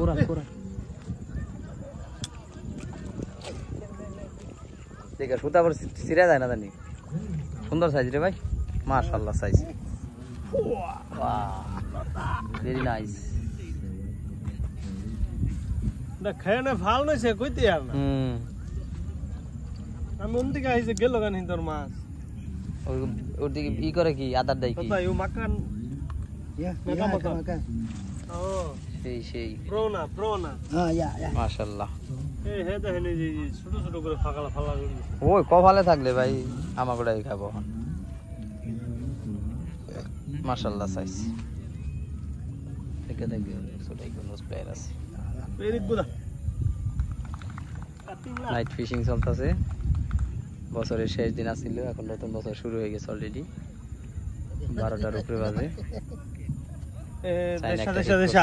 পুরা পুরা দেখে সুতা আবার ছিঁড়া যায় না জানি সুন্দর সাইজ রে ভাই মাশাআল্লাহ সাইজ ভেরি নাইস না খায় না ভাল নইছে কইতে আর না আমি ওন দিকে আইছে গেল গান হিন্দর মাছ ওর দিকে ই করে কি আদার দেয় কি তাই ও মাকান makan. Oh, সেই prona. Ah, ya. মাশাআল্লাহ এই হে দেখেন এই যে ছোট ছোট করে ফাঁকা ফালা করে দিছে ওই কপালে থাকলে ভাই আমাগোটাই খাবো মাশাআল্লাহ সাইজ দেখে ছোটাই কোনো স্প্লেয়ার আছে ভেরি গুড নাইট ফিশিং চলতেছে বছরের শেষ দিন আসছিল এখন নতুন বছর শুরু হয়ে গেছে অলরেডি 12টার উপরে বাজে দেশে